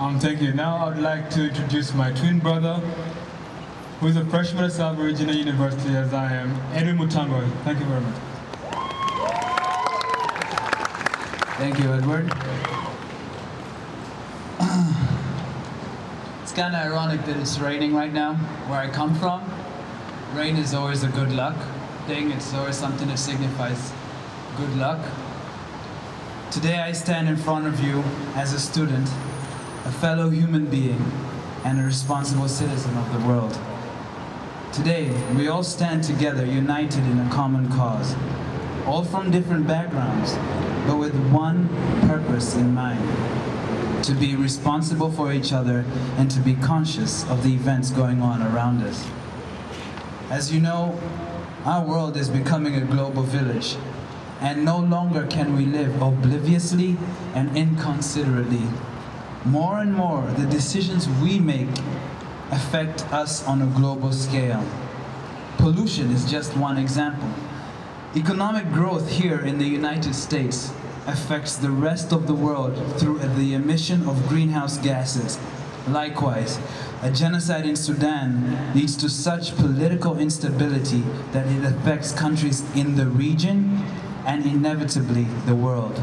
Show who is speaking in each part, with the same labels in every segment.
Speaker 1: Thank you. Now I'd like to introduce my twin brother, who is a freshman at Salve Regina University, as I am, Edwin Mutanguha'S. Thank you very much.
Speaker 2: Thank you, Edward. It's kind of ironic that it's raining right now, where I come from. Rain is always a good luck thing. It's always something that signifies good luck. Today I stand in front of you as a student, a fellow human being, and a responsible citizen of the world. Today, we all stand together, united in a common cause, all from different backgrounds, but with one purpose in mind: to be responsible for each other and to be conscious of the events going on around us. As you know, our world is becoming a global village, and no longer can we live obliviously and inconsiderately. More and more, the decisions we make affect us on a global scale. Pollution is just one example. Economic growth here in the United States affects the rest of the world through the emission of greenhouse gases. Likewise, a genocide in Sudan leads to such political instability that it affects countries in the region and inevitably the world.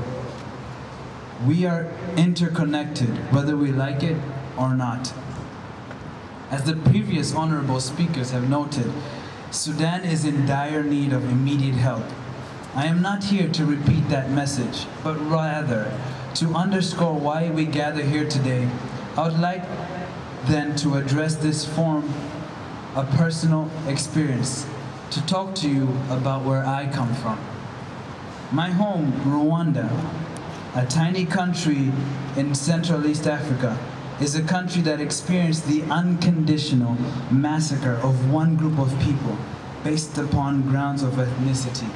Speaker 2: We are interconnected, whether we like it or not. As the previous honorable speakers have noted, Sudan is in dire need of immediate help. I am not here to repeat that message, but rather to underscore why we gather here today. I would like then to address this form of personal experience, to talk to you about where I come from. My home, Rwanda, a tiny country in Central East Africa, is a country that experienced the unconditional massacre of one group of people based upon grounds of ethnicity.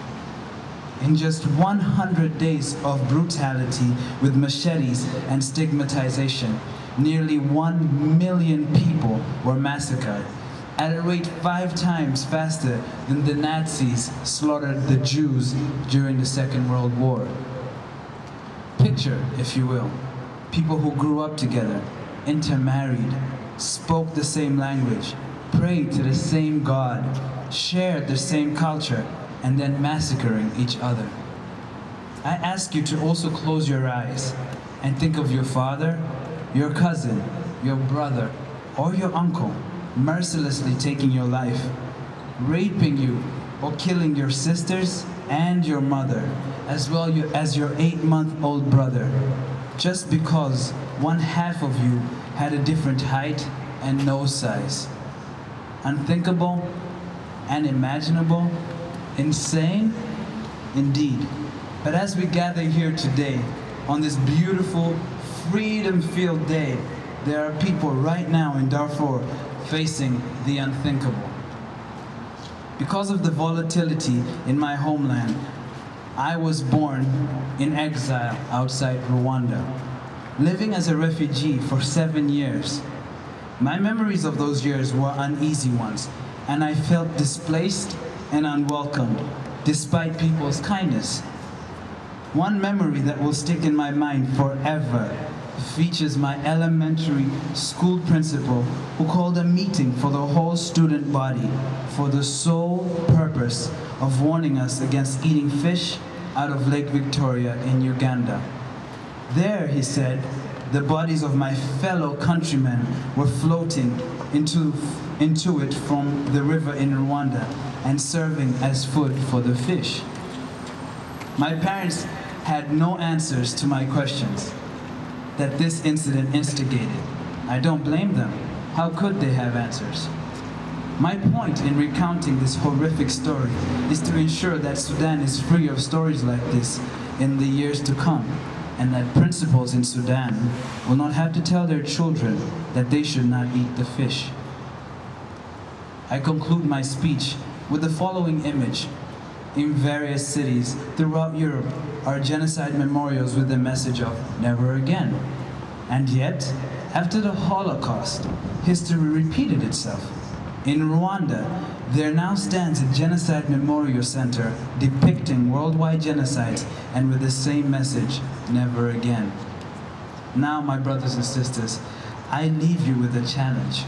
Speaker 2: In just 100 days of brutality with machetes and stigmatization, nearly 1 million people were massacred, at a rate 5 times faster than the Nazis slaughtered the Jews during the Second World War. Picture, if you will, people who grew up together, intermarried, spoke the same language, prayed to the same God, shared the same culture, and then massacring each other. I ask you to also close your eyes and think of your father, your cousin, your brother, or your uncle mercilessly taking your life, raping you, or killing your sisters and your mother, as well as your 8-month-old brother, just because one half of you had a different height and nose size. Unthinkable, unimaginable, insane? Indeed. But as we gather here today, on this beautiful, freedom-filled day, there are people right now in Darfur facing the unthinkable. Because of the volatility in my homeland, I was born in exile outside Rwanda, living as a refugee for 7 years. My memories of those years were uneasy ones, and I felt displaced and unwelcomed, despite people's kindness. One memory that will stick in my mind forever features my elementary school principal who called a meeting for the whole student body for the sole purpose of warning us against eating fish out of Lake Victoria in Uganda. There, he said, the bodies of my fellow countrymen were floating into it from the river in Rwanda and serving as food for the fish. My parents had no answers to my questions that this incident instigated. I don't blame them. How could they have answers? My point in recounting this horrific story is to ensure that Sudan is free of stories like this in the years to come, and that principals in Sudan will not have to tell their children that they should not eat the fish. I conclude my speech with the following image. In various cities throughout Europe are genocide memorials with the message of never again. And yet, after the Holocaust, history repeated itself. In Rwanda, there now stands a genocide memorial center depicting worldwide genocides and with the same message, never again. Now, my brothers and sisters, I leave you with a challenge.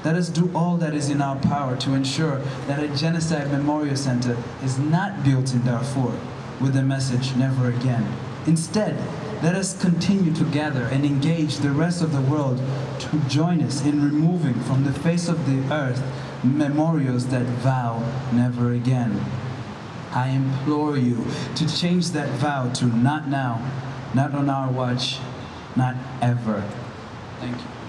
Speaker 2: Let us do all that is in our power to ensure that a genocide memorial center is not built in Darfur with the message, never again. Instead, let us continue to gather and engage the rest of the world to join us in removing from the face of the earth memorials that vow never again. I implore you to change that vow to not now, not on our watch, not ever. Thank you.